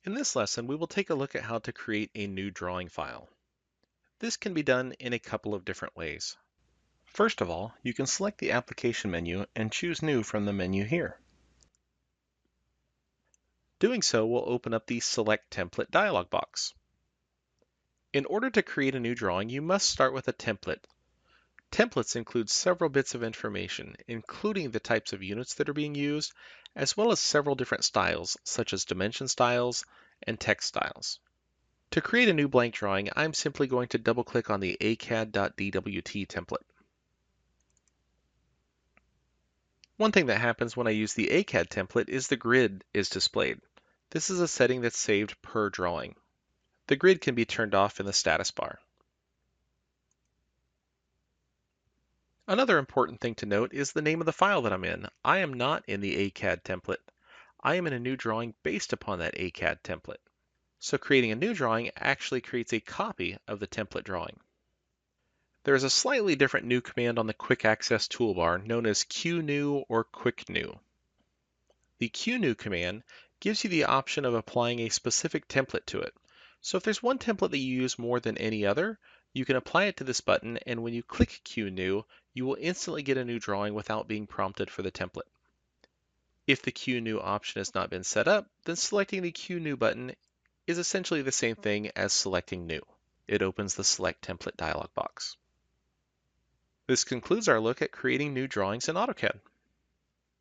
In this lesson, we will take a look at how to create a new drawing file. This can be done in a couple of different ways. First of all, you can select the application menu and choose New from the menu here. Doing so will open up the Select Template dialog box. In order to create a new drawing, you must start with a template. Templates include several bits of information, including the types of units that are being used, as well as several different styles, such as dimension styles and text styles. To create a new blank drawing, I'm simply going to double-click on the ACAD.dwt template. One thing that happens when I use the ACAD template is the grid is displayed. This is a setting that's saved per drawing. The grid can be turned off in the status bar. Another important thing to note is the name of the file that I'm in. I am not in the ACAD template. I am in a new drawing based upon that ACAD template. So creating a new drawing actually creates a copy of the template drawing. There is a slightly different new command on the Quick Access toolbar known as QNew or QuickNew. The QNew command gives you the option of applying a specific template to it. So if there's one template that you use more than any other, you can apply it to this button, and when you click QNew, you will instantly get a new drawing without being prompted for the template. If the QNew option has not been set up, then selecting the QNew button is essentially the same thing as selecting New. It opens the Select Template dialog box. This concludes our look at creating new drawings in AutoCAD.